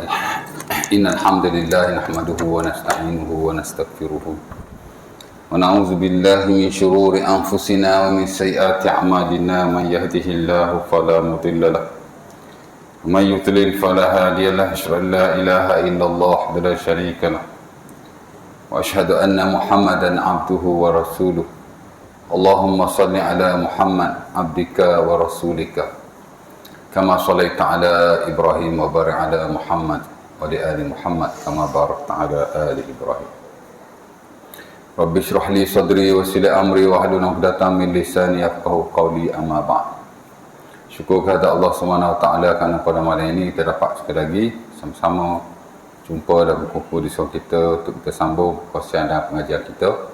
إن الحمد لله نحمده ونستعينه ونستغفره ونعوذ بالله من شرور أنفسنا ومن سيئات أعمالنا من يهده الله فلا مضل له ومن يضلل فلا هادي له أشهد أن لا إله إلا الله وحده لا شريك له وأشهد أن محمدا عبده ورسوله اللهم صل على محمد عبدك ورسولك كما صليت على إبراهيم وبارك على محمد وعلى آل محمد كما باركت على آل إبراهيم رب اشرح لي صدري ويسر لي أمري واحلل عقدة من لساني يفقهوا قولي أما بعد. Syukur kepada Allah SWT kerana pada malam ini kita dapat sekali lagi sama-sama jumpa dan berkumpul di sekolah kita untuk kita sambung perkongsian dan pengajian kita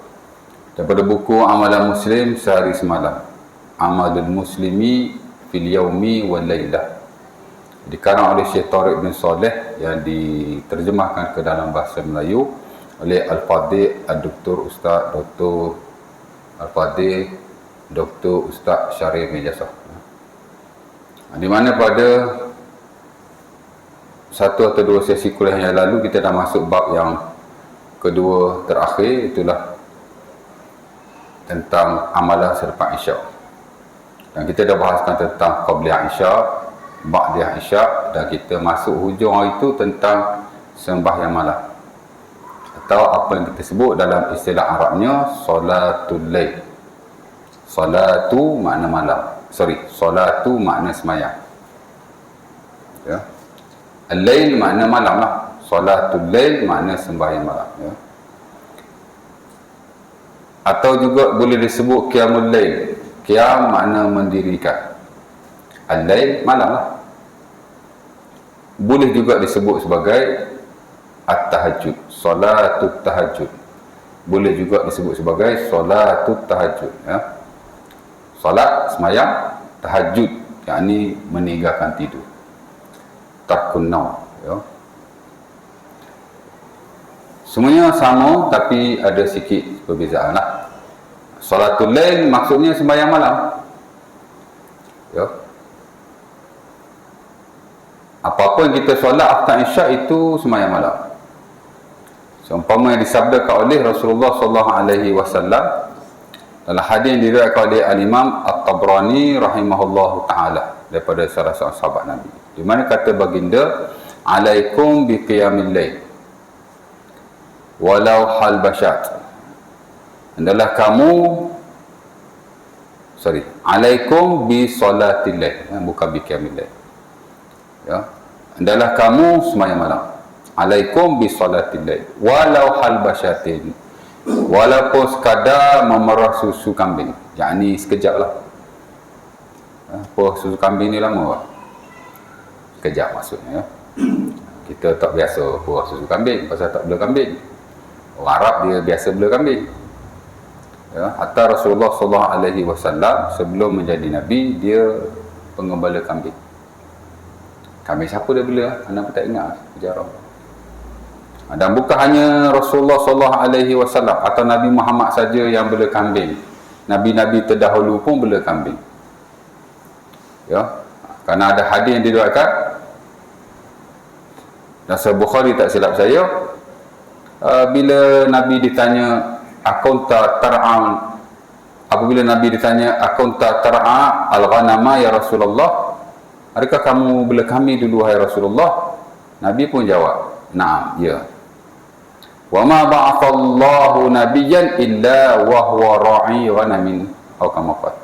daripada buku Amalan Muslim Sehari Semalam, Amalul Muslimi Fil Yaumi Wal Lailah, dikarang oleh Syekh Tariq bin Saleh yang diterjemahkan ke dalam bahasa Melayu oleh Al-Fadhil Al-Doktor Ustaz Dr. Al-Fadhil Dr. Ustaz Syarif bin Jasah, di mana pada satu atau dua sesi kuliah yang lalu kita dah masuk bab yang kedua terakhir, itulah tentang amalan selepas Isyak. Dan kita dah bahaskan tentang Qabliyah Isyak, Ba'diyah Isyak, dan kita masuk hujung hari itu tentang sembahyang malam, atau apa yang kita sebut dalam istilah Arabnya Salatul Lail. Salatu makna malam, Salatu makna semayang, ya. Al-Lail makna malam lah. Salatul Lail makna sembahyang malam, ya. Atau juga boleh disebut Qiyamul Lail. Qiyam makna mendirikan, Al-Lail malam lah. Boleh juga disebut sebagai At-Tahajjud, Salatut Tahajjud. Boleh juga disebut sebagai Salatut Tahajjud, ya. Salat semayang, tahajud yakni meninggalkan tidur, tarkun naum, ya. Semuanya sama tapi ada sikit perbezaan lah. Salatul Lail maksudnya sembahyang malam, ya. Apa-apa yang kita solat after Isyak itu sembahyang malam. Seumpama yang disabdakan oleh Rasulullah SAW dalam hadis yang diriwayatkan oleh Al-Imam At-Tabrani rahimahullahu taala daripada salah seorang sahabat Nabi, di mana kata baginda, alaikum bi qiyamil lail walau hal basyat, adalah kamu alaikum bi salatil lail, bukan bi qiyamil lail, ya. Adalah kamu sembahyang malam, alaikum bi salatil lail walau hal basyatin, walaupun sekadar memerah susu kambing, yakni sekejap lah. Susu kambing ni lama lah, sekejap maksudnya, ya. Kita tak biasa perah susu kambing pasal tak bela kambing. Orang Arab dia biasa bela kambing, ya. Hatta Rasulullah SAW sebelum menjadi Nabi dia pengembala kambing. Kambing siapa dia bela? Anda pun tak ingat sejarah. Dan bukan hanya Rasulullah SAW atau Nabi Muhammad saja yang bela kambing. Nabi-Nabi terdahulu pun bela kambing, ya. Kerana ada hadis yang diriwayatkan dan Sahih Bukhari tak silap saya, bila Nabi ditanya akunta tar'an, apabila Nabi ditanya akunta tar'a al-ghanama ya Rasulullah, adakah kamu bela kambing dulu wahai Rasulullah? Nabi pun jawab, na'am, ya. Wa ma ba'athallahu nabiyyan illa wa huwa ra'i ghanamin atau kama qala.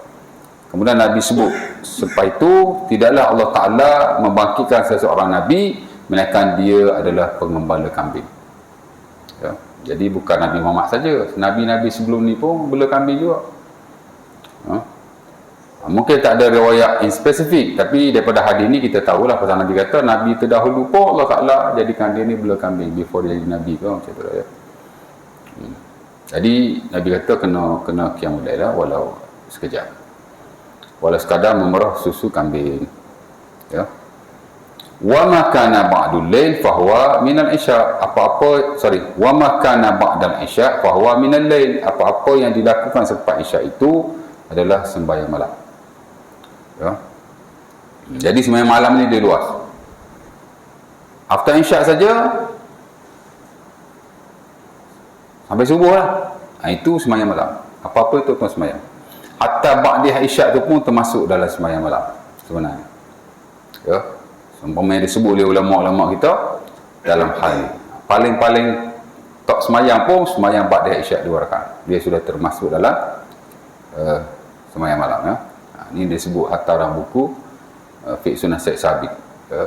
Kemudian Nabi sebut, selepas itu tidaklah Allah Taala membangkitkan seseorang nabi melainkan dia adalah pengembala kambing, ya. Jadi bukan Nabi Muhammad saja, nabi-nabi sebelum ni pun bela kambing juga, ya. Mungkin tak ada riwayat yang spesifik, tapi daripada hadis ni kita tahulah pasal Nabi kata Nabi terdahulu pun Allah Ta'ala jadikan dia ni bela kambing before dia jadi Nabi ke, macam tu, ya. Jadi Nabi kata kena qiyamul lail lah, walau sekejap, walau sekadar memerah susu kambing, ya. Wa ma kana ba'dul lail fahuwa minal isya, wa ma kana ba'dal isya fahuwa minal lail, apa-apa yang dilakukan selepas isya itu adalah sembahyang malam, ya. Jadi sembahyang malam ni dia luas. After isyak saja sampai subuh lah. Itu sembahyang malam. Apa-apa itu tuan sembahyang. Hatta ba'dih isyak tu pun termasuk dalam sembahyang malam sebenarnya. Ya. Seumpamanya disebut oleh ulama-ulama kita dalam hal ini. Paling-paling tak sembahyang pun sembahyang ba'dih isyak 2 rakaat. Dia sudah termasuk dalam sembahyang malam ya. Ini disebut hatta dalam buku Fiqh Sunnah Syekh Sabiq.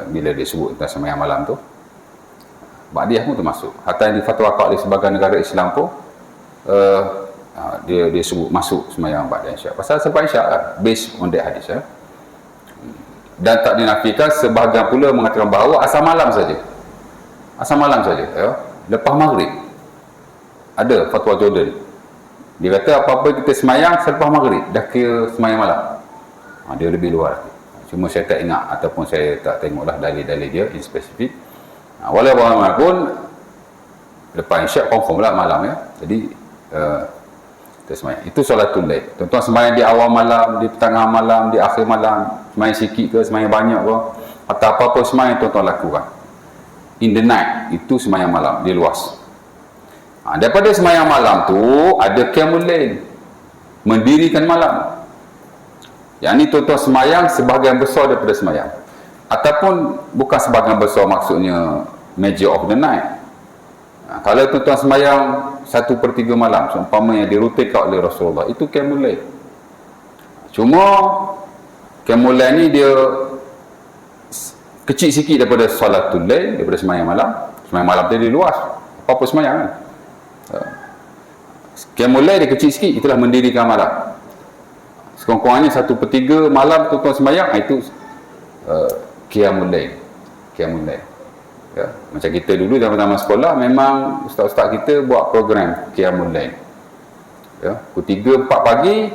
Bila dia sebut tentang sembahyang malam tu, ba'diyah pun termasuk. Hatta yang difatwakan oleh sebagian negara Islam pun dia sebut masuk sembahyang ba'diyah isyak. Pasal sebab isyak lah, based on that hadis ya. Dan tak dinafikan, sebahagian pula mengatakan bahawa asal malam saja. Asal malam saja ya. Lepas maghrib ada fatwa Jordan. Dia kata apa-apa kita sembahyang selepas maghrib dah kira sembahyang malam. Dia lebih luar. Cuma saya tak ingat ataupun saya tak tengoklah dalil-dalil dia in spesifik. Walaupun lepas isyak confirm lah malam ya. Jadi kita sembahyang. Itu solatul lail. Tuan-tuan sembahyang di awal malam, di pertengahan malam, di akhir malam, sembahyang sikit ke, sembahyang banyak ke, atau apa-apa sembahyang tuan-tuan lakukan. In the night, itu sembahyang malam, dia luas. Daripada sembahyang malam tu ada qiyamul lail, mendirikan malam. Yang ni tuan-tuan sembahyang sebahagian besar daripada sembahyang, ataupun bukan sebahagian besar, maksudnya major of the night. Kalau tuan-tuan sembahyang 1/3 malam, seumpamanya dirutitkan oleh Rasulullah, itu qiyamul lail. Cuma qiyamul lail ni dia kecil sikit daripada salatul lail, daripada sembahyang malam. Sembahyang malam dia luas, apa-apa sembahyang kan. Qiyamul lail dia kecil sikit, itulah mendirikan malam. Sekurang-kurangnya 1/3 malam tuan-tuan sembahyang, itu qiyamul lail. Qiyamul lail. Ya, macam kita dulu zaman-zaman sekolah, memang ustaz-ustaz kita buat program qiyamul lail. Ya, pukul 3, 4 pagi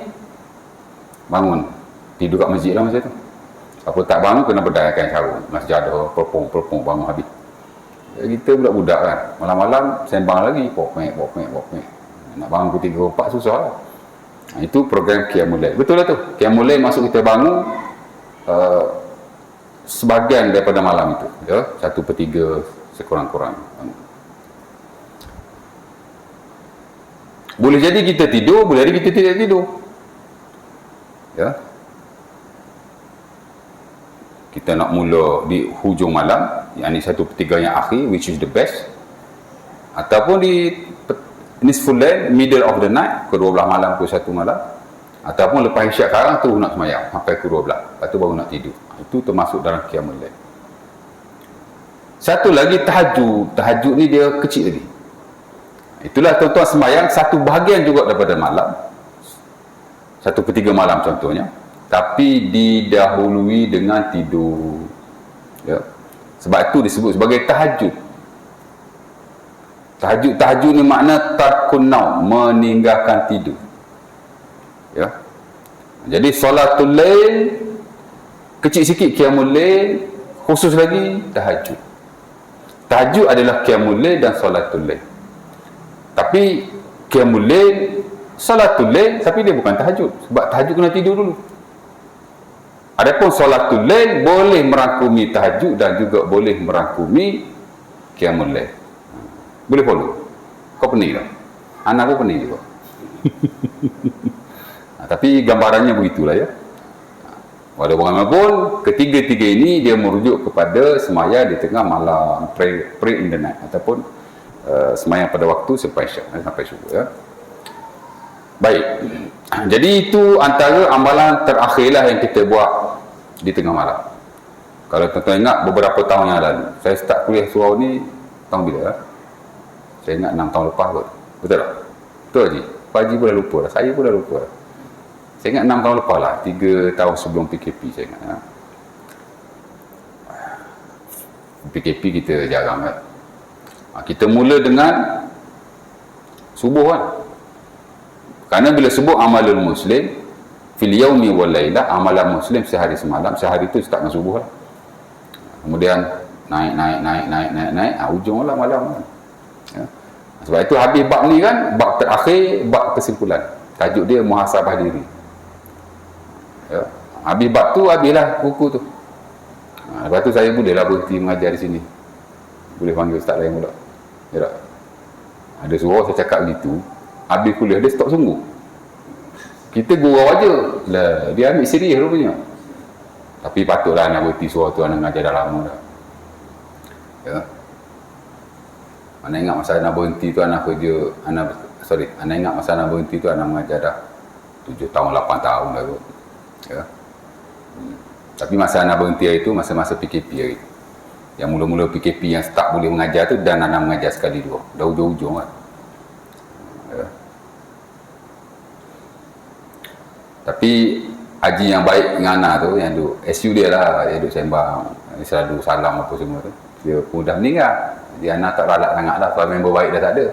bangun, tidur kat masjid lah masa tu. Apa tak bangun kena berdayakkan sarung, masjadah, perpong bangun habis. Ya, kita budak-budak kan, malam-malam sembang lagi, pokmek. Nak bangun pukul 3, 4 susah lah. Itu program qiyamul lail. Betul lah tu, qiyamul lail maksud kita bangun sebahagian daripada malam itu ya, 1/3 sekurang-kurang. Boleh jadi kita tidur, boleh jadi kita tidak tidur ya. Kita nak mula di hujung malam, yang ni 1/3 yang akhir, which is the best, ataupun di nisful lail, middle of the night, ke 12 malam, ke 1 malam, ataupun lepas isyak sekarang terus nak sembahyang sampai ke 12, lepas tu baru nak tidur. Itu termasuk dalam qiyamul lail. Satu lagi tahajud. Tahajud ni dia kecil lagi. Itulah tuan-tuan sembahyang satu bahagian juga daripada malam, 1/3 malam contohnya, tapi didahului dengan tidur ya. Sebab itu disebut sebagai tahajud. Tahajud ni makna tarkun naum, meninggalkan tidur ya. Jadi salatul lail kecil sikit, qiyamul lail khusus lagi tahajud. Tahajud adalah qiyamul lail dan salatul lail. Tapi qiyamul lail, salatul lail, tapi dia bukan tahajud, sebab tahajud kena tidur dulu. Adapun salatul lail boleh merangkumi tahajud dan juga boleh merangkumi qiyamul lail. Boleh follow? Kau pening tak? Anak pun pening juga. Tapi gambarannya begitulah ya. Walaupun bagaimanapun, ketiga-tiga ini dia merujuk kepada sembahyang di tengah malam, pray in the night, ataupun sembahyang pada waktu sampai subuh ya. Baik. Jadi itu antara amalan terakhirlah yang kita buat di tengah malam. Kalau tuan-tuan ingat beberapa tahun yang lalu, saya start kuliah surau ni tahun bila ya? Saya ingat 6 tahun lepas kot. Betul tak? Betul Haji? Pak Haji pun dah lupa lah. Saya pun dah lupa lah. Saya ingat 6 tahun lepas lah. 3 tahun sebelum PKP saya ingat ya. PKP kita jarang kan. Kita mula dengan subuh kan. Kerana bila sebut amalul muslim fil yaumi wal lailah, amalan muslim sehari semalam, sehari itu start dengan subuh lah. Kemudian naik, ujung lah malam kan. Ya. Sebab itu habis bab ni kan, bab terakhir, bab kesimpulan. Tajuk dia muhasabah diri. Ya. Habis bab tu, habislah buku tu. Lepas tu saya bolehlah berhenti mengajar di sini. boleh panggil ustaz lain pula. Ya tak? Ada suara saya cakap begitu, habis kuliah dia stop sungguh. Kita gurau aja lah, dia ambil serius rupanya. Tapi patutlah anak berhenti suara tu, anak mengajar dah lama dah. Ya. Anak ingat masa anak berhenti tu anak ingat masa anak berhenti tu anak mengajar dah 7 tahun 8 tahun dah kot. Ya. Tapi masa anak berhenti itu masa-masa PKP hari tu. Yang mula-mula PKP yang start boleh mengajar tu, dan anak mengajar sekali dua. Dah hujung-hujung kan. Ya. Tapi haji yang baik dengan anak tu, yang duk SU dia lah, dia duk sembang, dia selalu salam apa semua tu. Dia pun dah meninggal. Dia anak tak ralat sangat lah, kalau member baik dah tak ada.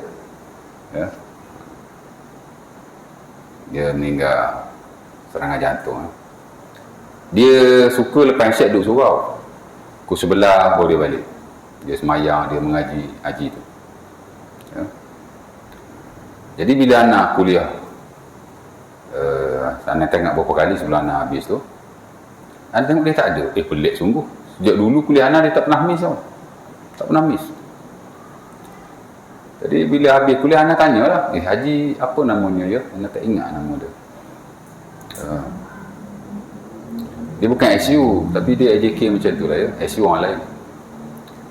Ya. Dia meninggal serangan jantung. Dia suka lepas syek duduk surau. Pukul 11 baru dia balik. Dia semayang, dia mengaji haji tu. Ya. Jadi bila anak kuliah, anak tengok berapa kali sebelum anak habis tu, anak tengok dia tak ada. Pelik sungguh. Sejak dulu kuliah anak dia tak pernah miss tau. Tak pernah miss. Jadi bila habis kuliah anak tanya lah, haji apa namanya ya? Anak tak ingat nama dia. Dia bukan SU, tapi dia AJK macam tu lah ya. SU orang lain.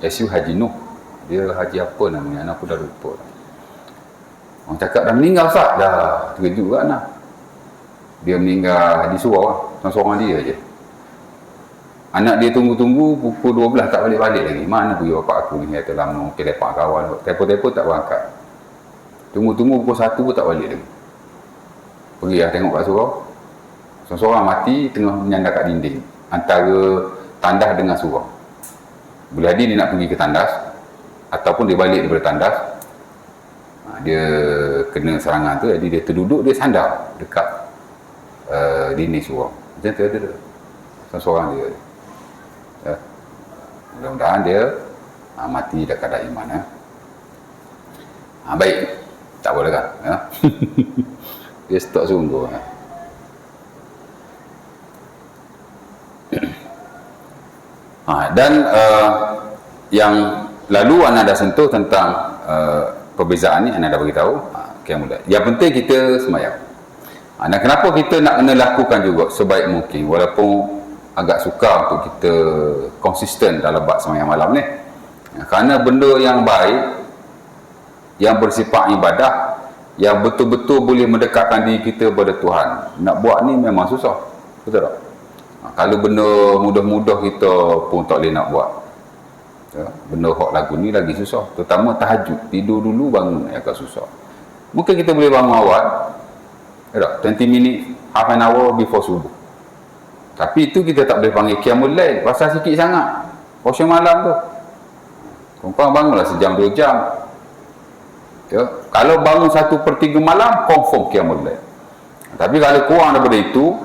SU Haji Noh. Dia haji apa namanya, anak aku dah lupa. Orang cakap dah meninggal Ustaz. Dah terkejut kat anak. Dia meninggal di surau lah. Seorang dia je. Anak dia tunggu-tunggu pukul 12 tak balik-balik lagi. Mana pergi bapak aku ni? Kata lama pergi lepak kawan. Telepon-telepon tak berangkat. Tunggu-tunggu pukul 1 pun tak balik lagi. Pergi lah tengok kat surau. Seorang mati tengah menyandar kat dinding antara tandas dengan surau. Boleh jadi dia nak pergi ke tandas ataupun dia balik daripada tandas. Dia kena serangan tu, jadi dia terduduk, dia sandar dekat dinding surau. Macam tu ada seorang dia. Ya. Mudah-mudahan dia mati dalam keadaan iman. Ya. Baik, tak boleh kan? Ya. Dia stop sungguh. Ya. Dan yang lalu anda dah sentuh tentang perbezaan ni, anda dah beritahu. Yang penting kita semayang. Dan kenapa kita nak kena lakukan juga sebaik mungkin, walaupun agak sukar untuk kita konsisten dalam bab semayang malam ni. Kerana benda yang baik, yang bersifat ibadah, yang betul-betul boleh mendekatkan diri kita kepada Tuhan, nak buat ni memang susah. Betul tak? Kalau benda mudah-mudah kita pun tak boleh nak buat. Ya, benda hak lagu ni lagi susah. Terutama tahajud. Tidur dulu bangun agak susah. Mungkin kita boleh bangun awal. Ya, 20 minit, half an hour before subuh. Tapi itu kita tak boleh panggil qiyamul lail. Pasal sikit sangat. Portion malam tu. Korang bangunlah sejam 2 jam. Ya, kalau bangun 1/3 malam, confirm qiyamul lail. Tapi kalau kurang daripada itu,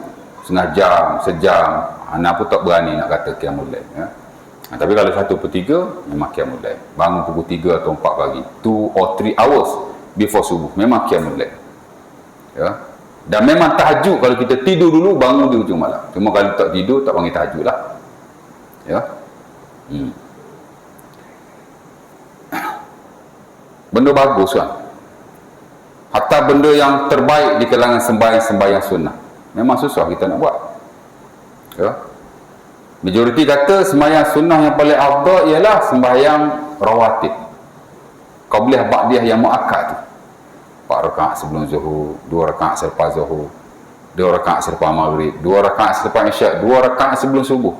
setengah jam, sejam, anak pun tak berani nak kata qiyamul lail. Ya. Tapi kalau 1/3 memang qiyamul lail. Bangun pukul 3 atau 4 pagi, 2 or 3 hours before subuh, memang qiyamul lail. Ya. Dan memang tahajud kalau kita tidur dulu, bangun di hujung malam. Cuma kalau tak tidur, tak panggil tahajud lah. Ya. Benda bagus kan. Hatta benda yang terbaik di kalangan sembahyang sunnah, memang susah kita nak buat. Ya. Majoriti kata sembahyang sunnah yang paling afdal ialah sembahyang rawatib. Qabliyah ba'diyah yang muakkad tu. 4 rakaat sebelum zuhur, 2 rakaat selepas zuhur, 2 rakaat selepas maghrib, 2 rakaat selepas isyak, 2 rakaat sebelum subuh.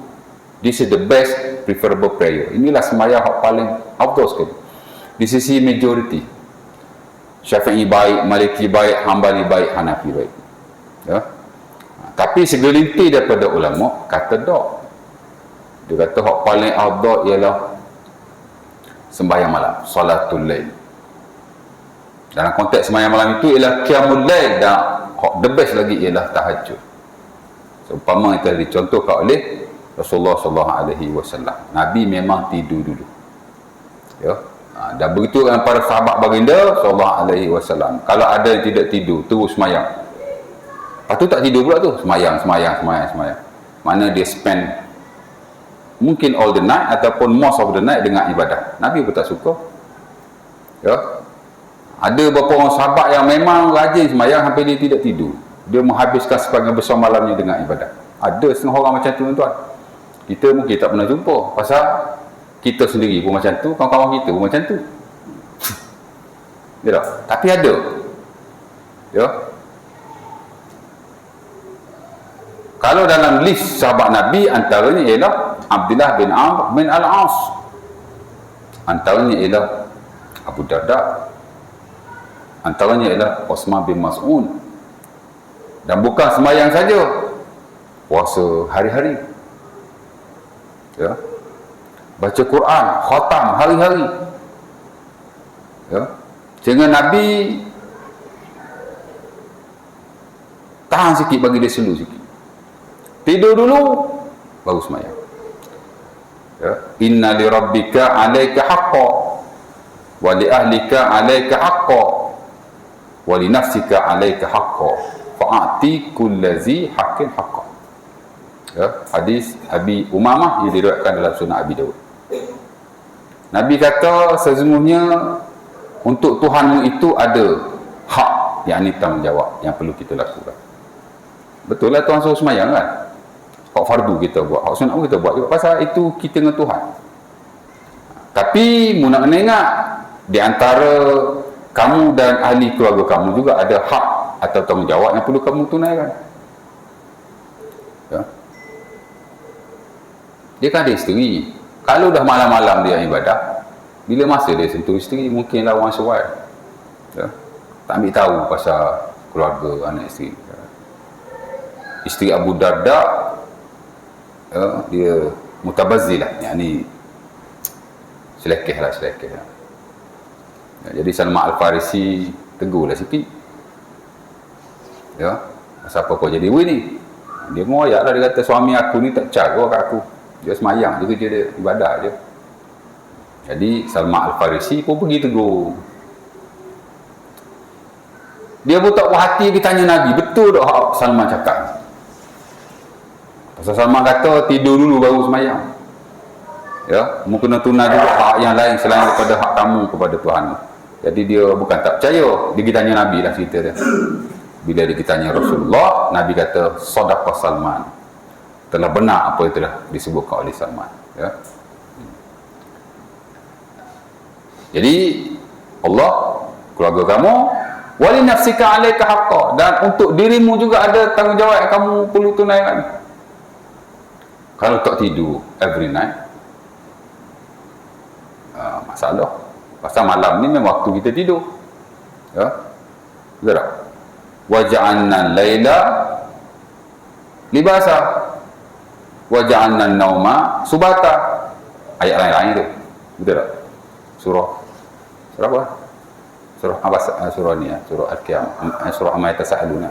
This is the best preferable prayer. Inilah sembahyang yang paling afdal sekali di sisi majoriti. Syafi'i baik, Maliki baik, Hambali baik, Hanafi baik. Ya. Tapi segelintir daripada ulama kata tak. Dia kata hak paling afdal ialah sembahyang malam, salatul lail. Dalam konteks sembahyang malam itu ialah qiyamul lail, dan hak the best lagi ialah tahajud. Seumpama itu dicontohkan oleh Rasulullah SAW. Nabi memang tidur dulu. Ya. Dan begitu dengan para sahabat baginda SAW. Kalau ada yang tidak tidur, terus sembahyang. Lepas tu tak tidur pula tu, sembahyang. Mana dia spend mungkin all the night ataupun most of the night dengan ibadah. Nabi pun tak suka. Ya. Ada beberapa orang sahabat yang memang rajin sembahyang sampai dia tidak tidur. Dia menghabiskan sebagian besar malamnya dengan ibadah. Ada setengah orang macam tu, tuan. Kita mungkin tak pernah jumpa. Pasal kita sendiri pun macam tu, kawan-kawan kita pun macam tu. Ya tak? Tapi ada. Ya. Kalau dalam list sahabat Nabi, antaranya ialah Abdullah bin Amr bin Al-As. Antaranya ialah Abu Darda. Antaranya ialah Osman bin Mas'ud. Dan bukan sembahyang saja, puasa hari-hari. Ya. Baca Quran, khatam hari-hari. Ya. Sehingga Nabi tahan sikit bagi dia slow sikit. Tidur dulu baru sembahyang. Ya. Inna li rabbika 'alaika haqqan wa li ahlika 'alaika haqqan wa li nafsika 'alaika haqqan fa'ati kullazi haqqin haqqan. Ya, hadis Abi Umamah yang diriwayatkan dalam Sunan Abi Dawud. Nabi kata sesungguhnya untuk Tuhanmu itu ada hak, yakni tanggungjawab yang perlu kita lakukan. Betul lah Tuhan suruh sembahyang kan? Hak fardu kita buat, hak sunat kita buat juga, pasal itu kita dengan Tuhan. Tapi mu nak kena ingat, di antara kamu dan ahli keluarga kamu juga ada hak atau tanggungjawab yang perlu kamu tunaikan. Ya. Dia kan ada isteri. Kalau dah malam-malam dia ibadah, bila masa dia sentuh isteri, mungkinlah orang suai. Ya. Tak ambil tahu pasal keluarga anak isteri. Ya. Isteri Abu Darda, ya, dia mutabazzilah, yakni selekeh lah. Ya, jadi Salman Al-Farisi tegurlah sikit. Ya, pasal apa kau jadi ni? Dia ngoyak lah, dia kata suami aku ni tak jaga kat aku. Dia semayang je, kerja dia ibadah je. Jadi Salman Al-Farisi pun pergi tegur. Dia pun tak puas hati, dia tanya Nabi, betul tak hak Salman cakap? Pasal Salman kata tidur dulu baru semayang. Ya, mu kena tunai juga hak yang lain selain daripada hak kamu kepada Tuhan. Jadi dia bukan tak percaya, dia pergi tanya Nabi lah cerita dia. Bila dia tanya Rasulullah, Nabi kata sadaqah Salman. Telah benar apa yang telah disebutkan oleh Salman. Ya. Jadi Allah, keluarga kamu, wali nafsika 'alaika haqqan, dan untuk dirimu juga ada tanggungjawab yang kamu perlu tunaikan. Kalau tak tidur every night, masalah. Pasal malam ni memang waktu kita tidur. Ya. Betul tak? Wa ja'alna al-laila libasa wa ja'alna an-nauma subata. Ayat lain-lain tu. Betul tak? Surah apa? Surah Abbas, surah ni, surah Al-Qiyamah, surah Amma Yatasaaluna.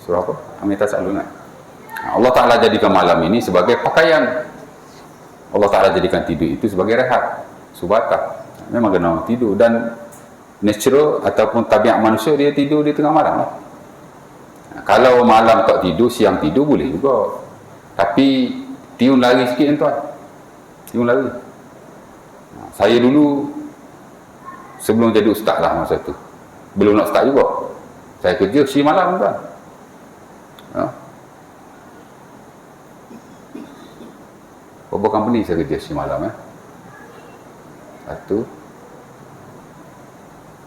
Surah apa? Amma Yatasaaluna. Allah Ta'ala jadikan malam ini sebagai pakaian. Allah Ta'ala jadikan tidur itu sebagai rehat, subata. Memang kena tidur, dan natural ataupun tabiat manusia dia tidur di tengah malam lah. Kalau malam tak tidur, siang tidur boleh juga. Tapi tiun lari sikit tuan. Tiun lari. Saya dulu sebelum jadi ustaz lah masa tu. Belum nak start juga. Saya kerja si malam tuan. Ya. Beberapa company saya kerja si malam Satu.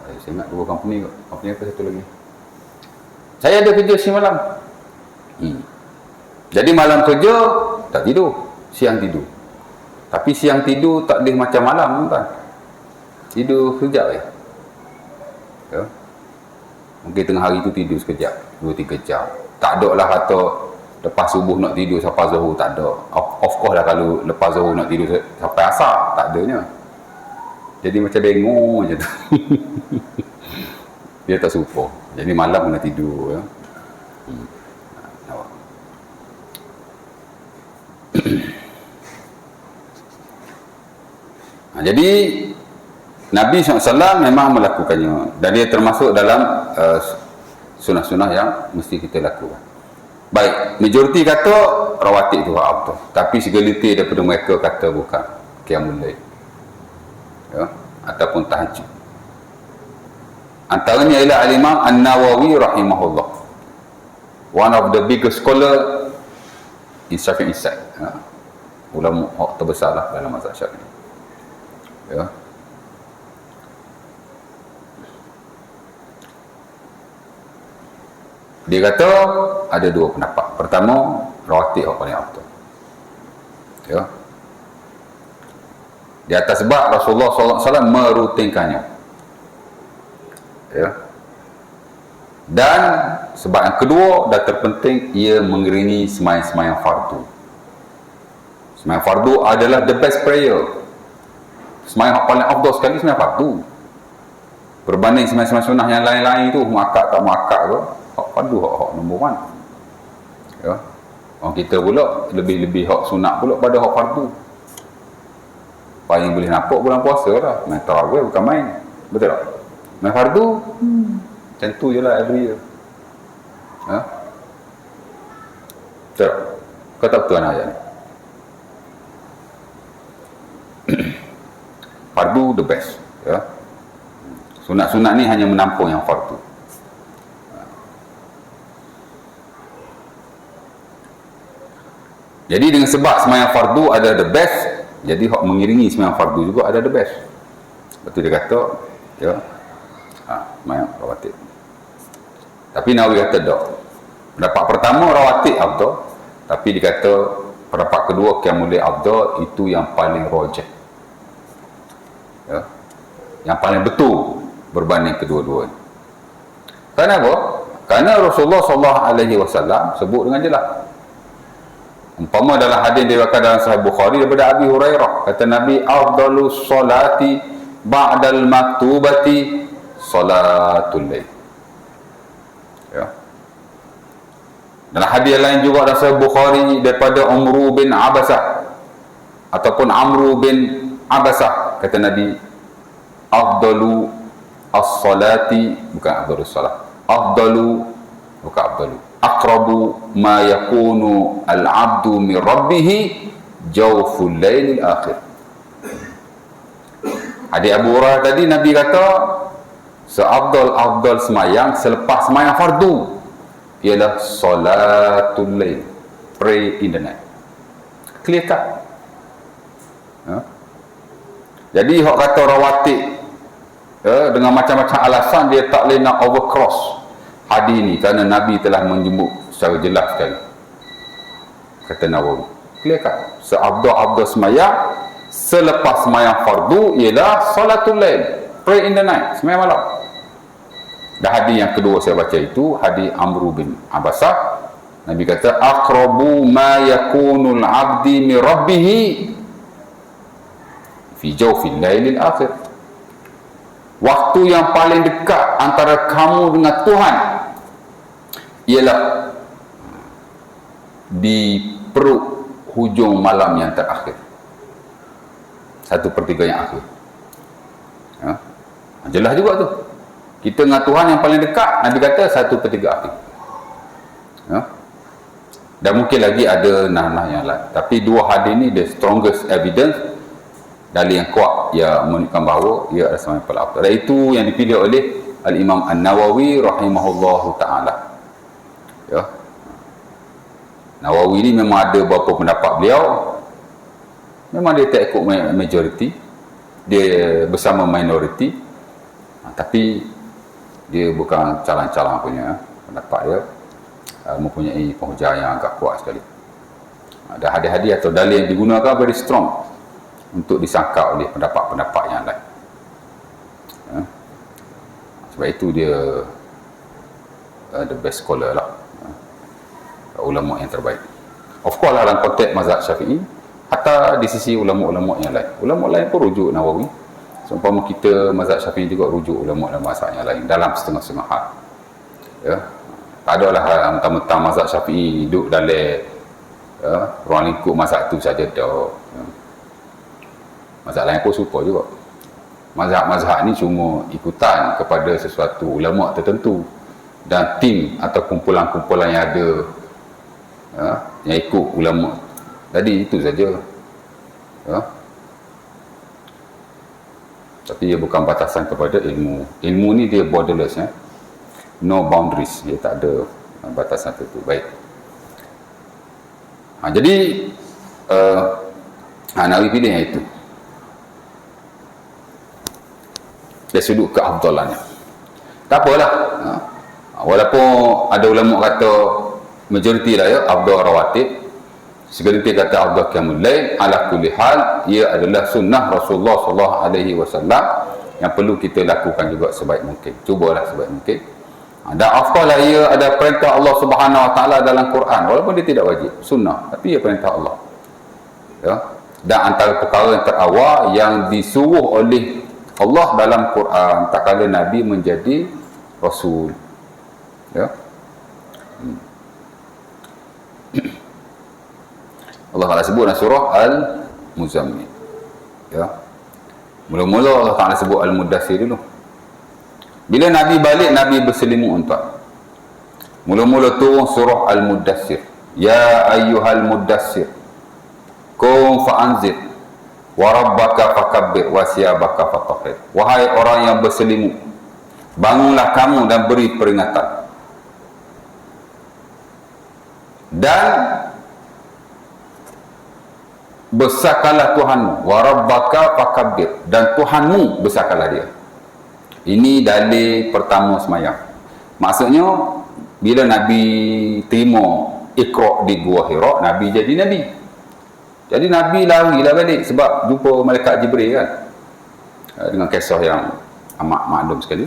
Saya ingat dua company apa satu lagi. Saya ada kerja si malam. Jadi malam kerja tak tidur, siang tidur. Tapi siang tidur tak boleh macam malam kan. Tidur sekejap ya. Mungkin tengah hari tu tidur sekejap, 2-3 jam. Tak ada lah kata lepas subuh nak tidur sampai zuhur, tak ada. Of course lah kalau lepas zuhur nak tidur sampai asar, tak adanya. Jadi macam bengong macam tu. Dia tak serupa. Jadi malam kena tidur ya. Jadi Nabi SAW memang melakukannya, dan dia termasuk dalam sunnah-sunnah yang mesti kita lakukan. Baik, majoriti kata rawatib tu hak afdal. Tapi segelintir daripada mereka kata bukan qiyamul lail, ya, ataupun tahajud. Antaranya ialah al-Imam An-Nawawi rahimahullah, one of the biggest scholar in Syafi'i side, ya. Ulama terbesar lah dalam mazhab Syafi'i, ya. Dia kata ada dua pendapat. Pertama, rawatib yang paling afdal, ya, di atas sebab Rasulullah SAW merutinkannya, ya. Dan sebab yang kedua dan terpenting, ia mengiringi sembahyang-sembahyang fardu. Sembahyang fardu adalah the best prayer. Sembahyang yang paling afdal sekali sembahyang fardu, berbanding sembahyang-sembahyang sunnah yang lain-lain tu, muakkad tak muakkad tu, hak fardu hak nombor 1, ya. Orang kita pula lebih-lebih hak sunat pula pada hak fardu. Paling boleh nampak bulan puasa lah, main tarawih bukan main, betul tak? Main fardu macam tu je lah every year, ha? Betul tak? Kau tak betul ayat ni? Fardu the best, ya. Sunat-sunat ni hanya menampung yang fardu. Jadi dengan sebab sembahyang fardu ada the best, jadi hak mengiringi sembahyang fardu juga ada the best. Betul dia kata, ya, sembahyang rawatib. Tapi Nawawi kata tak. Pendapat pertama rawatib afdal, tapi dia kata pendapat kedua qiyamul lail afdal, itu yang paling rajih, ya, yang paling betul berbanding kedua-dua. Kenapa? Kerana Rasulullah SAW sebut dengan jelas. Umpama dalam hadis diriwayatkan dalam Sahih Bukhari daripada Abi Hurairah, kata Nabi, afdalus solati ba'dal maktubati salatul lail, ya. Dalam hadis lain juga dalam Sahih Bukhari daripada Umru bin Abasah ataupun Amru bin Abasah, kata Nabi, afdalu as-salati, bukan afdalus salat, afdalu, bukan afdalu, aqrabu ma yakunu al-'abdu min rabbih jawful lailil akhir. Hadis Abu Hurairah tadi, Nabi kata seafdal semayang selepas semayang fardu ialah salatul lail, pray in the night. Clear cut, ya? Jadi hak kata rawatib, ya, dengan macam-macam alasan dia tak boleh nak overcross hadis ni, kerana Nabi telah menyebut secara jelas sekali. Kata Nawawi, clear cut, seafdal semayang selepas semayang fardu ialah salatul lail, pray in the night, semayang malam. Dan hadis yang kedua saya baca itu hadis Amru bin Abasah, Nabi kata aqrabu ma yakunul 'abdi min rabbih fi jawfil lailil akhir. Waktu yang paling dekat antara kamu dengan Tuhan ialah di perut hujung malam yang terakhir, 1/3 yang akhir, ya. Jelas juga tu, kita dengan Tuhan yang paling dekat, Nabi kata 1/3 akhir, ya. Dan mungkin lagi ada nah yang lain, tapi dua hadis ni the strongest evidence, dalil yang kuat yang menunjukkan bahawa ia adalah sembahyang paling afdal. Dan itu yang dipilih oleh Al-Imam An-Nawawi rahimahullahu ta'ala, ya. Nawawi ni memang ada beberapa pendapat beliau, memang dia tak ikut majoriti, dia bersama minoriti, tapi dia bukan calang-calang punya pendapat dia, mempunyai penghujah yang agak kuat sekali. Ada hadis-hadis atau dalil yang digunakan very strong untuk disangka oleh pendapat-pendapat yang lain, ya. Sebab itu dia the best scholar lah, ulama yang terbaik. Of course dalam konteks mazhab Syafi'i, hatta di sisi ulama-ulama yang lain, ulama lain pun rujuk Nawawi. Seumpama kita mazhab Syafi'i juga rujuk ulama-ulama mazhab yang lain dalam setengah-setengah hal, ya. Tak adalah mentang-mentang mazhab Syafi'i hidup dalam, ya, ruang lingkup mazhab tu saja, tak, ya. Mazhab lain pun serupa juga. Mazhab-mazhab ni cuma ikutan kepada sesuatu ulama tertentu dan tim atau kumpulan-kumpulan yang ada, ya, yang ikut ulama tadi, itu saja. Ya. Tapi ia bukan batasan kepada ilmu. Ilmu ni dia borderless, ya. No boundaries, dia tak ada batasan tertentu. Baik. Jadi Nawawi pilih yang itu. Dari sudut keafdalannya. Tak apalah. Walaupun ada ulama kata majoriti lah, ya, afdal rawatib, segelintir kata afdal qiyamul lail, ala kulli hal ia adalah sunnah Rasulullah sallallahu alaihi wasallam yang perlu kita lakukan juga sebaik mungkin. Cubalah sebaik mungkin. Dan afdal lah, ia ada perintah Allah Subhanahu wa taala dalam Quran, walaupun dia tidak wajib, sunnah, tapi ia perintah Allah. Ya. Dan antara perkara yang terawal yang disuruh oleh Allah dalam Quran tak kala Nabi menjadi Rasul. Ya. Allah Ta'ala sebut dalam surah Al-Muzammil. Ya. Mula-mula Allah Ta'ala sebut Al-Mudaththir dulu. Bila Nabi balik, Nabi berselimut, tuan. Mula-mula turun surah Al-Mudaththir. Ya ayyuhal mudaththir, qum fa'anzir, wa rabbaka fakabbir, wa siyabaka fatahhir. Wahai orang yang berselimut, bangunlah kamu dan beri peringatan. Dan besarkanlah Tuhanmu, wa rabbaka fakabbir, dan Tuhanmu besarkanlah dia. Ini dalil pertama semayang. Maksudnya bila Nabi terima Iqra di Gua Hira, Nabi jadi Nabi. Jadi Nabi larilah balik sebab jumpa malaikat Jibril, kan, dengan kisah yang amat maklum sekali.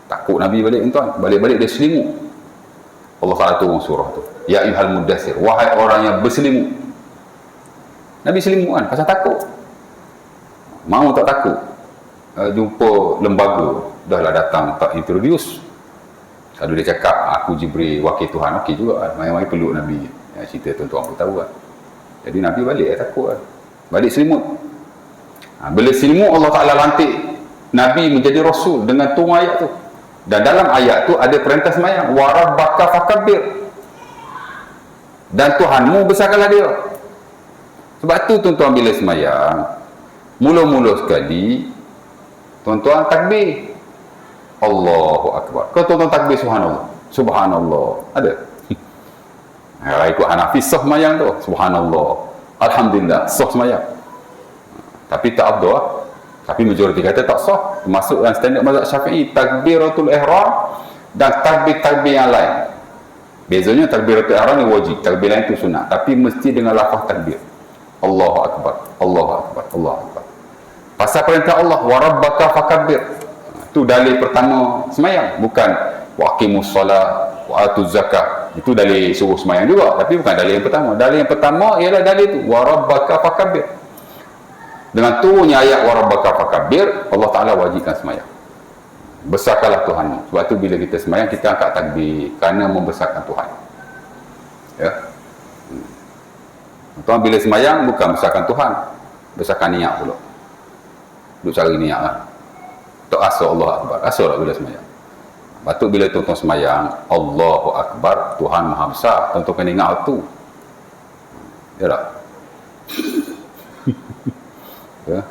Takut Nabi balik, tuan. Balik-balik dia selimut. Allah Ta'ala turun surah tu, ya ayyuhal mudaththir, wahai orang yang berselimut. Nabi selimut, kan, pasal takut. Mau tak takut, jumpa lembaga, dah lah datang tak introduce. Kalau dia cakap aku Jibril, wakil Tuhan, okey juga, kan. Mai-mai peluk Nabi, ya, cerita tuan-tuan pun tahu, kan. Jadi Nabi balik, takut, kan. Balik selimut. Bila selimut, Allah Ta'ala lantik Nabi menjadi Rasul dengan turun ayat tu. Dan dalam ayat tu ada perintah semayang, wa rabbaka fakabbir, dan Tuhanmu besarkanlah dia. Sebab tu tuan-tuan bila semayang, mula-mula sekali tuan-tuan takbir Allahu Akbar. Kau tuan-tuan takbir subhanallah, subhanallah, ada? Ikut Hanafi sah semayang tu, subhanallah, alhamdulillah, sah semayang. Tapi tak abdul. Tapi majoriti kata tak sah. Termasuk dalam standard mazhab Syafi'i, takbiratul ihram dan takbir-takbir yang lain. Bezanya takbiratul ihram ni wajib, takbir lain itu sunat, tapi mesti dengan lafaz takbir. Allahu Akbar, Allahu Akbar, Allahu Akbar. Pasal perintah Allah, wa rabbaka fakabbir. Itu dalil pertama semayang, bukan wa aqimus solat wa atuz zakat. Itu dalil suruh semayang juga, tapi bukan dalil yang pertama. Dalil yang pertama ialah dalil itu, wa rabbaka fakabbir. Dengan turunnya ayat wa rabbaka fakabbir, Allah Ta'ala wajibkan semayang. Besarkanlah Tuhanmu. Sebab tu bila kita semayang, kita angkat takbir kerana membesarkan Tuhan. Ya. Tuan bila semayang bukan besarkan Tuhan, besarkan niat pula. Duk cari niat lah. Tak asal Allah Akbar, asal lah bila semayang. Lepas tu bila tuan-tuan semayang, Allahu Akbar, Tuhan Maha Besar, tuan-tuan kena ingat tu. Ya tak? Ya.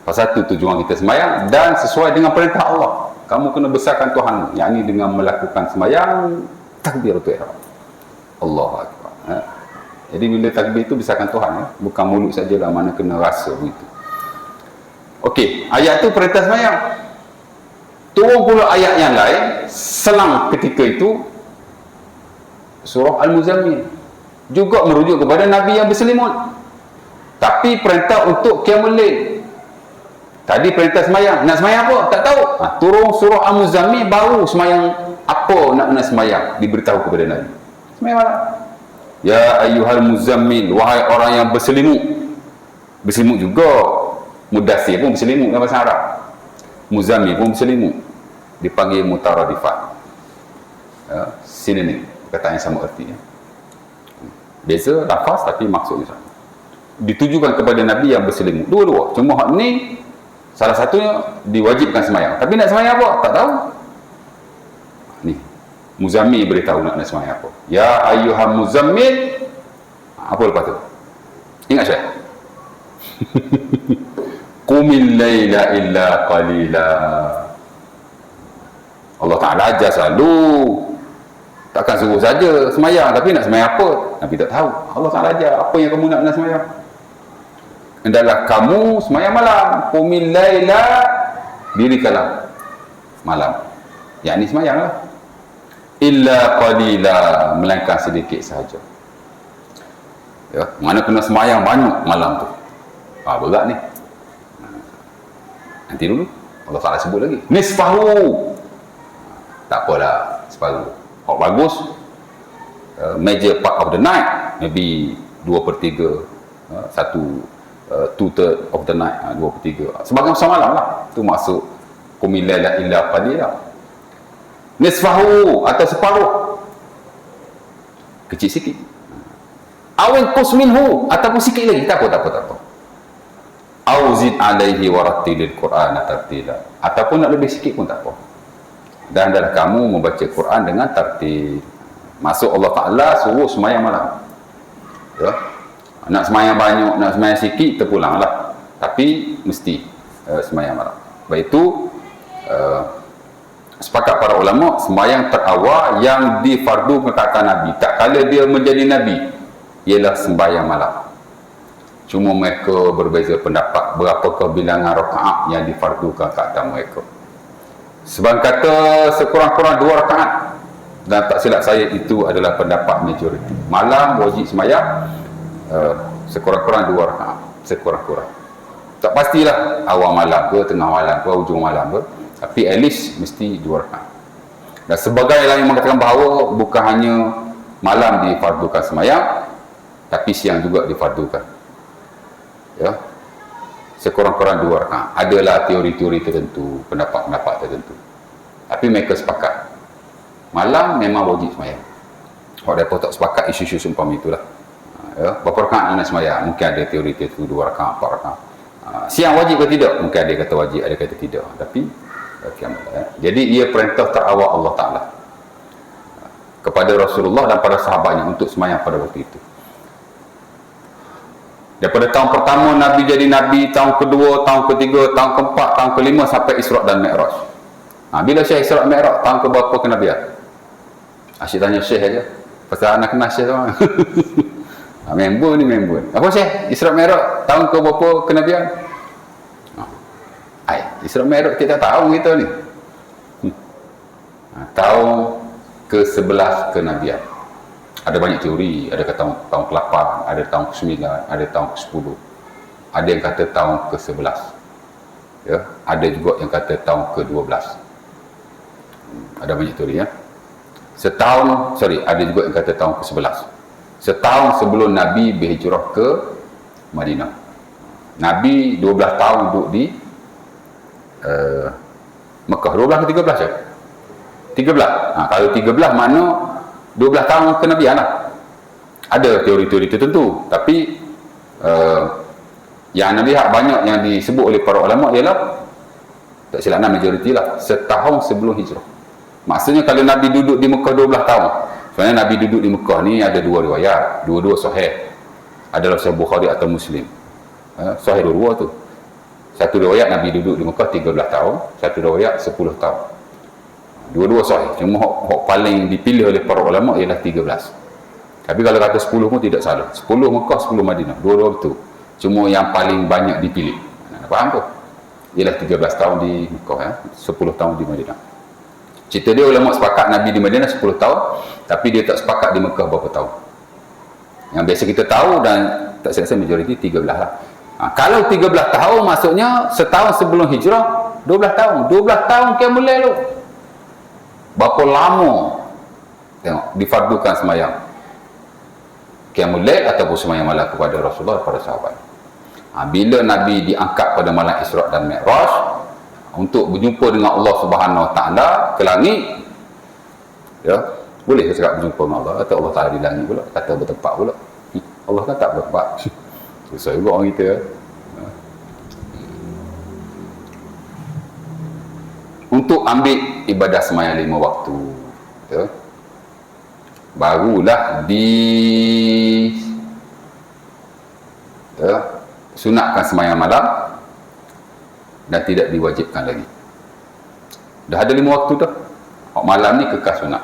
Pasal tu tujuan kita semayang, dan sesuai dengan perintah Allah, kamu kena besarkan Tuhan, yakni dengan melakukan semayang takbiratul ihram, Allahu Akbar. Jadi bila takbir itu besarkan Tuhan, ya? Bukan mulut sajalah, mana kena rasa begitu. Okey, ayat tu perintah semayang. Turun pula ayat yang lain selang ketika itu, surah Al-Muzammil, juga merujuk kepada Nabi yang berselimut, tapi perintah untuk qiyamul lail. Tadi perintah semayang, nak semayang apa? Tak tahu. Turun surah Al-Muzammil, baru semayang apa nak semayang, diberitahu kepada Nabi. Semayang mana? Ya ayyuhal muzammil, wahai orang yang berselimut. Berselimut juga, mudaththir pun berselimut dalam bahasa Arab, muzammil pun berselimut, dipanggil mutaradifat, ya, sinonim, perkataan yang sama artinya. Beza lafaz tapi maksudnya sama. Ditujukan kepada Nabi yang berselimut, dua-dua. Cuma hak ni salah satunya diwajibkan semayang, tapi nak semayang apa? Tak tahu. Ni Muzammil beritahu nak semayang apa. Ya ayyuhal muzammil. Apa lepas tu? Ingat saya? Qumil laila illa qalila. Allah Ta'ala ajar selalu. Takkan suruh saja semayang, tapi nak semayang apa? Nabi tak tahu. Allah Ta'ala ajar apa yang kamu nak semayang. Hendaklah kamu semayang malam. Qumil laila, dirikanlah malam. Yang ni semayanglah. Illa qalila, melainkan sedikit sahaja. Ya, mana kena semayang banyak malam tu. Berat ni. Nanti dulu Allah Ta'ala sebut lagi. Nisfahu. Tak apalah, separuh. Hak bagus. Major part of the night, maybe 2/3, 2/3 of the night, 2/3. Sebagai masa malam lah. Tu maksud qumil laila illa qalila. Nisfahu, atau separuh. Kecil sikit. Awin qus minhu, ataupun sikit lagi. Tak apa. Auzid alaihi warattilil Qur'ana tartila. Ataupun nak lebih sikit pun tak apa. Dan adalah kamu membaca Quran dengan tartil. Masuk Allah Ta'ala suruh semayang malam. Ya? Nak semayang banyak, nak semayang sikit, terpulanglah. Tapi mesti semayang malam. Baik itu sepakat para ulama, semayang terawal yang difardukan ke atas Nabi tak kala dia menjadi Nabi ialah sembahyang malam. Cuma mereka berbeza pendapat berapakah bilangan rakaat yang difardukan ke atas mereka. Sebab kata sekurang-kurang 2 rakaat, dan tak silap saya itu adalah pendapat majoriti. Malam wajib semayang sekurang-kurang 2 rakaat, sekurang-kurang. Tak pastilah awal malam ke, tengah malam ke, hujung malam ke, tapi at least mesti 2 rakaat. Dan sebagai yang mengatakan bahawa bukan hanya malam difardukan semayang, tapi siang juga difardukan. Ya, sekurang-kurang 2 rakaat. Adalah teori-teori tertentu, pendapat-pendapat tertentu, tapi mereka sepakat malam memang wajib semayang. Kalau mereka tak sepakat isu-isu seumpama itulah. Ya, berapa rakaat nak semayang? Mungkin ada teori tertentu 2 rakaat, 4 rakaat. Siang wajib ke tidak? Mungkin ada kata wajib, ada kata tidak. Tapi jadi ia perintah terawal Allah Ta'ala kepada Rasulullah dan para sahabatnya untuk semayang pada waktu itu. Daripada tahun pertama Nabi jadi Nabi, tahun kedua, tahun ketiga, tahun keempat, tahun kelima sampai Isra' dan Mi'raj. Bila Syekh Isra' Mi'raj, tahun ke berapa kenabian? Asyik tanya Syekh aja. Pasal anak kenal Syekh sama. Member ni member. Apa Syekh? Isra' Mi'raj, tahun ke berapa kenabian? Isra' Mi'raj kita tahu kita ni. Tahun ke-11 kenabian. Ada banyak teori, ada kata tahun ke-8, ada tahun ke-9, ada tahun ke-10. Ada yang kata tahun ke-11. Ya, ada juga yang kata tahun ke-12. Ada banyak teori ya. Ada juga yang kata tahun ke-11. Setahun sebelum Nabi berhijrah ke Madinah. Nabi 12 tahun duduk di Mekah. 12 ke 13 ya? 13. Kalau 13 mana 12 tahun kenabian lah. Ada teori-teori tertentu, tapi yang Nabi hak banyak yang disebut oleh para ulama ialah, tak silap majoriti lah, setahun sebelum hijrah. Maksudnya kalau Nabi duduk di Mekah 12 tahun, sebenarnya Nabi duduk di Mekah ni ada 2 riwayat, dua-dua sahih. Adalah Sahih Bukhari atau Muslim. Sahih dua-dua tu. Satu riwayat Nabi duduk di Mekah 13 tahun, satu riwayat 10 tahun. Dua-dua sahih. Cuma hak paling dipilih oleh para ulama ialah 13. Tapi kalau kata 10 pun tidak salah. 10 Mekah, 10 Madinah. Dua-dua betul. Cuma yang paling banyak dipilih. Faham tu? Ialah 13 tahun di Mekah, 10 tahun di Madinah. Cerita dia ulama sepakat Nabi di Madinah 10 tahun, tapi dia tak sepakat di Mekah berapa tahun. Yang biasa kita tahu dan tak silap majoriti 13 lah. Kalau 13 tahun maksudnya setahun sebelum hijrah 12 tahun. 12 tahun mulai lu. Berapa lama tengok difardukan semayang Qiyamul Lail ataupun semayang malam kepada Rasulullah dan para sahabat. Bila Nabi diangkat pada malam Isra' dan Mi'raj untuk berjumpa dengan Allah Subhanahu Wa Ta'ala ke langit, ya, boleh ke cakap berjumpa dengan Allah atau Allah Ta'ala di langit pula, kata bertempat pula. Allah kan tak bertempat. Susah juga orang kita. Untuk ambil ibadah semayang 5 waktu, ya, barulah sunatkan sembahyang malam dan tidak diwajibkan lagi. Dah ada 5 waktu dah. Malam ni kekal sunat.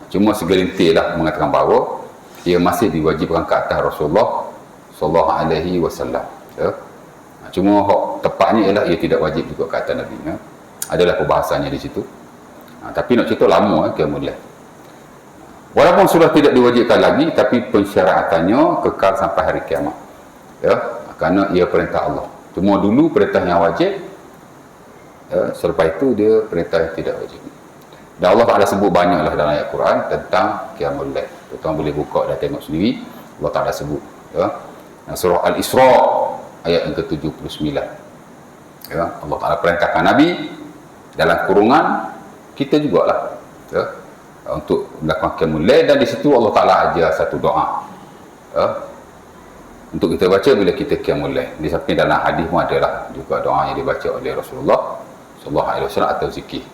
Cuma segelintir lah mengatakan bahawa ia masih diwajibkan ke atas Rasulullah sallallahu alaihi wasallam. Cuma tepatnya ialah ia tidak wajib juga ke atas Nabi. Adalah perbahasannya di situ. Tapi nak cerita lama kemudian. Walaupun sudah tidak diwajibkan lagi, tapi pensyaraatannya kekal sampai hari kiamat. Kerana ia perintah Allah. Cuma dulu perintah yang wajib, selepas itu dia perintah yang tidak wajib. Dan Allah Ta'ala sebut banyaklah dalam ayat Quran tentang qiyamul lail. Tuan boleh buka dan tengok sendiri. Allah Ta'ala sebut. Surah Al-Isra ayat yang ke-79. Allah Ta'ala perintahkan Nabi dalam kurungan kita jugalah untuk melakukan qiyamul lail, dan di situ Allah Ta'ala ajar satu doa untuk kita baca bila kita qiyamul lail. Di samping dalam hadis pun adalah juga doa yang dibaca oleh Rasulullah sallallahu alaihi wasallam atau zikir.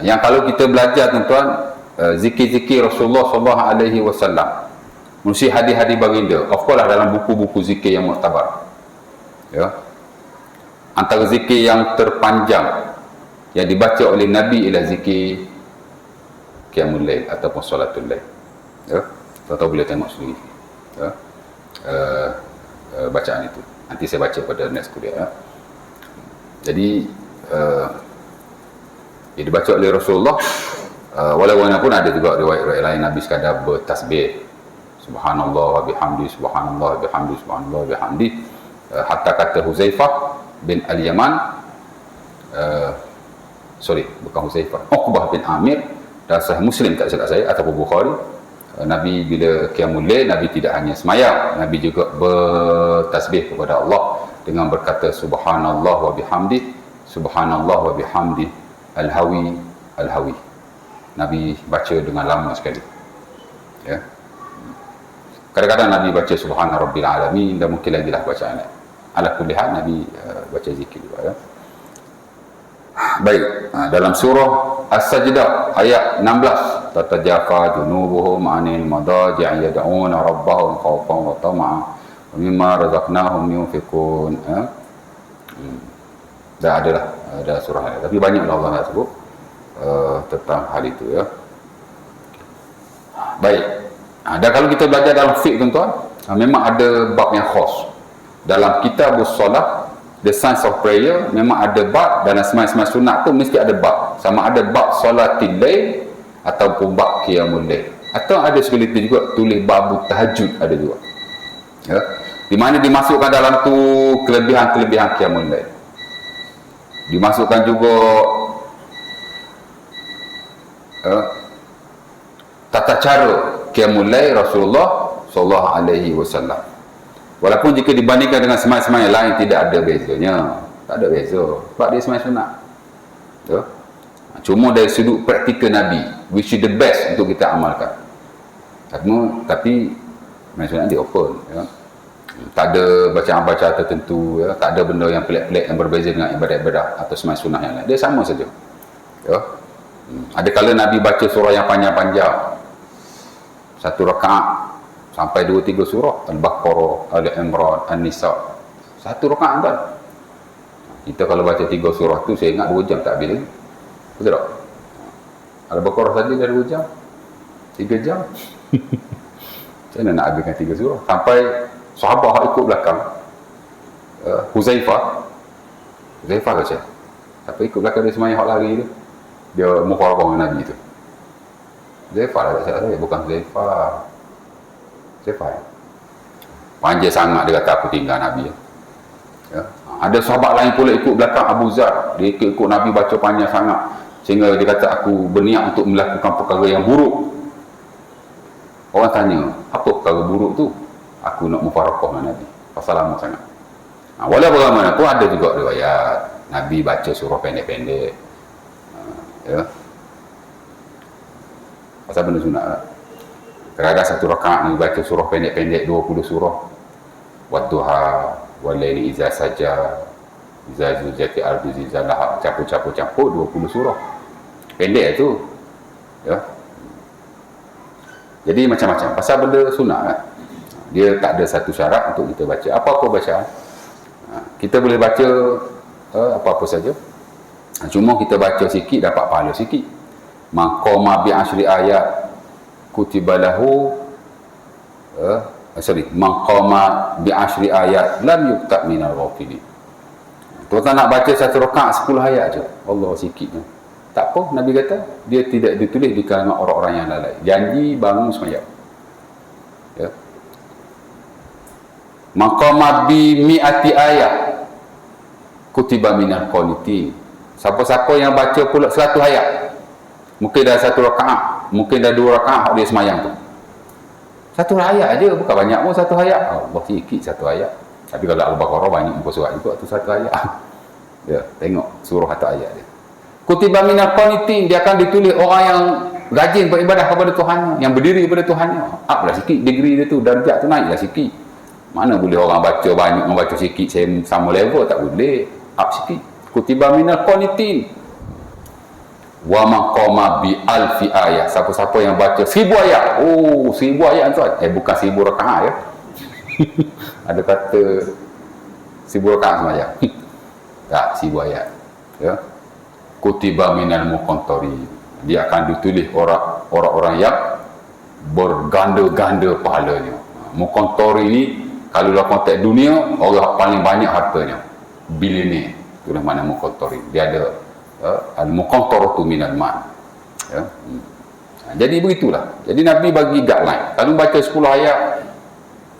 Yang kalau kita belajar tuan-tuan, zikir-zikir Rasulullah sallallahu alaihi wasallam, mesti hadis-hadis baginda, of course lah dalam buku-buku zikir yang muktabar. Antara zikir yang terpanjang yang dibaca oleh Nabi ialah zikir qiyamul lail ataupun solatul lail. Tuan-tuan boleh tengok sendiri bacaan itu. Nanti saya baca pada next kuliah. Jadi ia dibaca oleh Rasulullah. Walaupun pun ada juga riwayat-riwayat lain Nabi sekadar bertasbih subhanallah wa bihamdi, subhanallah wa bihamdi, subhanallah wa bihamdi, hatta kata Huzaifah bin Al-Yaman, bukan Huzaifah, Uqbah bin Amir, dan Sahih Muslim tak silap saya ataupun Bukhari, Nabi bila qiyamul lail, Nabi tidak hanya semayang, Nabi juga bertasbih kepada Allah dengan berkata subhanallah wa bihamdi, subhanallah wa bihamdi, al-hawi, al-hawi. Nabi baca dengan lama sekali. Kadang-kadang Nabi baca subhana rabbil alamin, dan mungkin lagi lah bacaan. Ala kulli hal Nabi baca zikir juga. Baik, dalam surah As-Sajdah ayat 16, tatajafa junubuhum anil madaji' yad'una rabbahum khawfan wa tama'an wa mimma razaqnahum yunfiqun. Dah ada surah lain, tapi banyaklah Allah nak sebut tentang hal itu. Baik, dan kalau kita belajar dalam fiqh tuan-tuan, memang ada bab yang khas dalam kitabus solat, The Science of Prayer. Memang ada bab, dalam sembahyang sunat tu mesti ada bab, sama ada bab solatil lail ataupun bab qiyamul lail, atau ada segelintir juga tulis bab tahajud, ada juga di mana dimasukkan dalam tu kelebihan-kelebihan qiyamul lail. Dimasukkan juga tata cara qiyamul lail Rasulullah sallallahu alaihi wasallam. Walaupun jika dibandingkan dengan sembahyang-sembahyang lain tidak ada bezanya. Tak ada beza. Sebab dia sembahyang sunat. Cuma dari sudut praktikal Nabi, which is the best untuk kita amalkan. Tapi sembahyang sunat dia open. Tak ada bacaan-bacaan tertentu. Tak ada benda yang pelik-pelik yang berbeza dengan ibadat-ibadat atau sembahyang sunat yang lain. Dia sama saja. Ada kala Nabi baca surah yang panjang-panjang. Satu rakaat sampai 2-3 surah, Al-Baqarah, Al-Imran, An-Nisa. Satu rakaat kan. Kita kalau baca 3 surah tu, saya ingat 2 jam tak habis lagi. Betul tak? Al-Baqarah saja dah 2 jam. 3 jam. Saya nak habiskan 3 surah. Sampai sahabat ikut belakang. Huzaifah baca. Tapi ikut belakang dia semayang hak lari tu. Dia muharabah dengan Nabi tu. Huzaifah lah tak salah, bukan Huzaifah. Panjang sangat dia kata aku tinggal Nabi. Ada sahabat lain pula ikut belakang Abu Zar. Dia ikut Nabi baca panjang sangat, sehingga dia kata aku berniat untuk melakukan perkara yang buruk. Orang tanya, apa perkara buruk tu? Aku nak mufarakah dengan Nabi. Pasal lama sangat. Walaupun bagaimanapun ada juga riwayat Nabi baca surah pendek-pendek. Pasal benda sunat lah. Kadang-kadang satu rakaat ni baca surah pendek-pendek 20 surah. Wadduha walaili iza saja, iza zujati ardu zilzalaha, campur-campur 20 surah. Pendek tu. Jadi macam-macam. Pasal benda sunat kan? Dia tak ada satu syarat untuk kita baca. Apa-apa bacaan. Kita boleh baca apa-apa saja. Cuma kita baca sikit dapat pahala sikit. Maqama bi asyri ayat kutiba lahu maqama bi asyri ayat lam yuktab minal ghafilin. Tuan-tuan nak baca satu rakaat 10 ayat je. Allah sikitnya. Tak apa, Nabi kata dia tidak ditulis di kalangan orang-orang yang lalai. Janji bangun sembahyang. Ya. Maqama bi mi'ati ayat kutiba minal qanitin. Siapa-siapa yang baca pula 100 ayat, mungkin dah 1 rakaat, mungkin dah 2 rakaat dia semayang tu. 1 ayat aja, bukan banyak pun 1 ayat. Allah sikit 1 ayat. Tapi kalau Al-Baqarah banyak muka surat juga tu 1 ayat. Ya, tengok surah atau ayat dia. Kutiba minal qanitin, dia akan ditulis orang yang rajin beribadah kepada Tuhan, yang berdiri kepada Tuhannya. Uplah sikit degree dia tu, darjat tu naiklah sikit. Mana boleh orang baca banyak, orang baca sikit saya sama level, tak boleh. Up sikit. Kutiba minal qanitin wa maqama bi alfi ayat. Siapa-siapa yang baca 1000 ayat. Oh, 1000 ayat tuan. Bukan 1000 rakaat ya. Ada kata 1000 rakaat sembahyang. Tak, 1000 ayat. Ya. Kutiba minal muqantari. Dia akan ditulis orang-orang yang berganda-ganda pahalanya. Muqantari ni kalau dalam konteks dunia, orang paling banyak hartanya. Bilioner. Itulah mana muqantari. Dia ada al-muqantaratu minal mal. Ya. Jadi begitulah. Jadi Nabi bagi guideline. Kalau baca 10 ayat,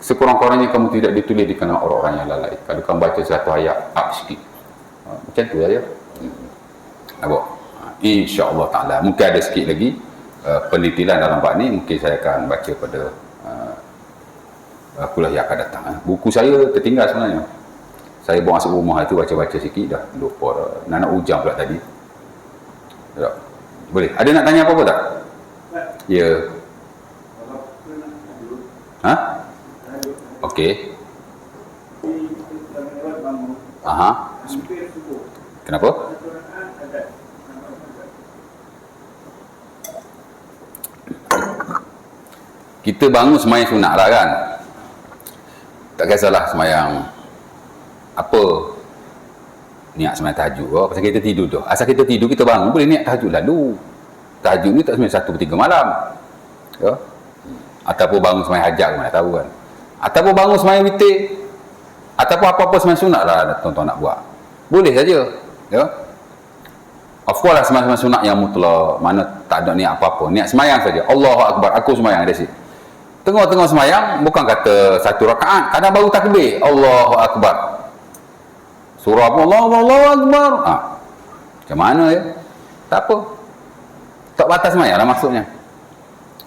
sekurang-kurangnya kamu tidak ditulis di kalangan orang-orang yang lalai. Kalau kamu baca 1 ayat, up sikit. Macam tu saja. InsyaAllah ta'ala. Mungkin ada sikit lagi penelitian dalam bab ni. Mungkin saya akan baca pada kuliah yang akan datang. Buku saya tertinggal sebenarnya. Saya bawa masuk rumah itu baca-baca sikit dah lupa dah. Nak hujang pula tadi. Tak. Boleh. Ada nak tanya apa-apa tak? Ya. Ha? Okey. Aha. Kenapa? Kita bangun sembahyang sunat lah kan. Tak kisahlah sembahyang apa niat sembahyang tahajud ke, pasal kita tidur tu. Asal kita tidur, kita bangun boleh niat tahajud lalu. Tahajud ni tak sembahyang 1/3 malam. Ya. Ataupun bangun sembahyang hajat mana tahu kan. Ataupun bangun sembahyang witir. Ataupun apa-apa sembahyang sunat lah tuan-tuan nak buat. Boleh saja. Ya. Of course lah sembahyang sunat yang mutlak, mana tak ada niat apa-apa. Niat sembahyang saja. Allahu akbar, aku sembahyang ada sini. Tengah-tengah sembahyang bukan kata 1 rakaat, kadang baru takbir. Allahu akbar. Surah pun Allahu akbar. Macam mana ya? Tak apa. Tak batas sembahyang lah maksudnya.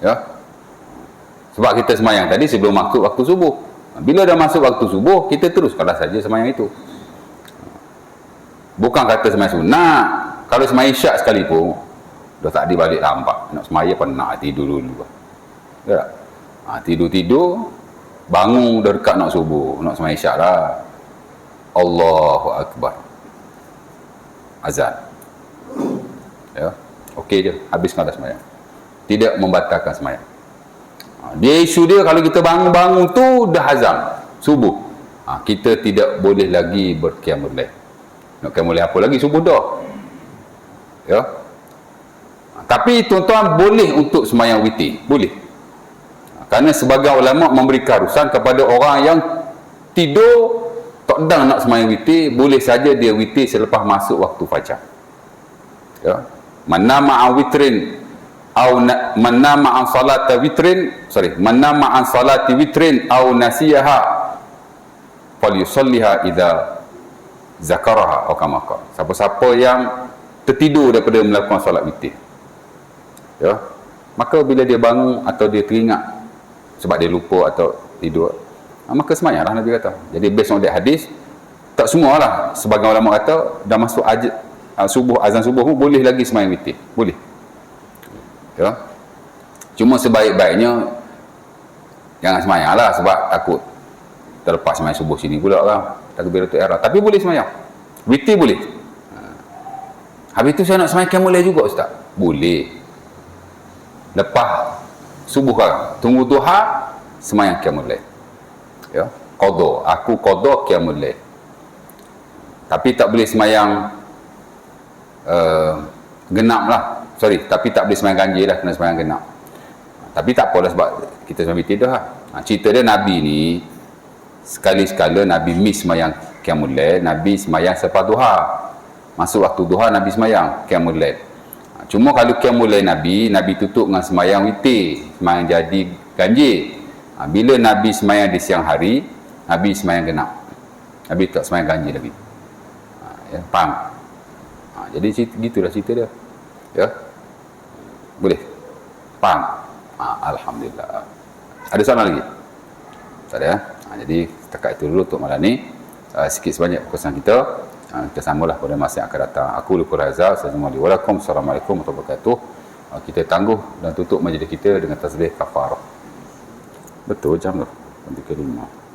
Ya. Sebab kita sembahyang tadi sebelum masuk waktu subuh. Bila dah masuk waktu subuh, kita teruskanlah saja sembahyang itu. Bukan kata sembahyang sunat. Kalau sembahyang isyak sekalipun, dah tak dibalik lambat. Nak sembahyang penat, tidur dulu. Ya. Tidur-tidur, bangun dah dekat nak subuh, nak sembahyang isyak lah. Allahu akbar. Azan. Ya. Okey je, habiskan dah sembahyang. Tidak membatalkan sembahyang. Dia isu dia kalau kita bangun-bangun tu dah azan subuh. Kita tidak boleh lagi berqiyamul lail. Nak qiyamul lail apa lagi, subuh dah. Ya. Tapi tuan-tuan boleh untuk sembahyang witir, boleh. Kerana sebagian ulama memberi keharusan kepada orang yang tidur tak sedang nak sembahyang witir, boleh saja dia witir selepas masuk waktu fajar. Ya. Man nama an witrin au man nama an salati witrin, man nama an salati witrin au nasiyaha falyusalliha idza zakaraha atau kama qala. Siapa-siapa yang tertidur daripada melakukan solat witir, ya, maka bila dia bangun atau dia teringat sebab dia lupa atau tidur, maka sembahyanglah Nabi kata. Jadi based on that hadis, tak semualah, sebagian ulama kata dah masuk subuh, azan subuh pun boleh lagi sembahyang witir, boleh. Ya. Cuma sebaik-baiknya jangan sembahyanglah sebab takut terlepas sembahyang subuh sini pula orang takbiratul ihram. Tapi boleh sembahyang witir, boleh. Habis tu saya nak sembahyang qiyamul lail juga ustaz, boleh. Lepas subuh kan, tunggu duha, semayang qiyamul lail. Ya, qada, aku qada qiyamul lail. Tapi tak boleh semayang genap lah. Sorry, tapi tak boleh semayang ganjil lah, kena semayang genap. Tapi tak apalah sebab kita sambil tidur lah. Cerita dia Nabi ni, sekali-sekala Nabi miss semayang qiyamul lail, Nabi semayang selepas duha. Masuk waktu duha, Nabi semayang qiyamul lail. Cuma kalau qiyamul lail Nabi tutup dengan semayang witir, semayang jadi ganjil. Bila Nabi semayang di siang hari, Nabi semayang genap. Nabi tak semayang ganjil lagi. Ya, faham? Jadi gitulah cerita dia. Ya. Boleh? Faham? Alhamdulillah. Ada soalan lagi? Tak ada ya? Jadi setakat itu dulu untuk malam ni. Sikit sebanyak pesan kita. Kita sambunglah pada masa yang akan datang. Aku Luqul Hazal. Assalamualaikum warahmatullahi wabarakatuh. Kita tangguh dan tutup majlis kita dengan tasbih kafarah. Betul jam tu. 3.5.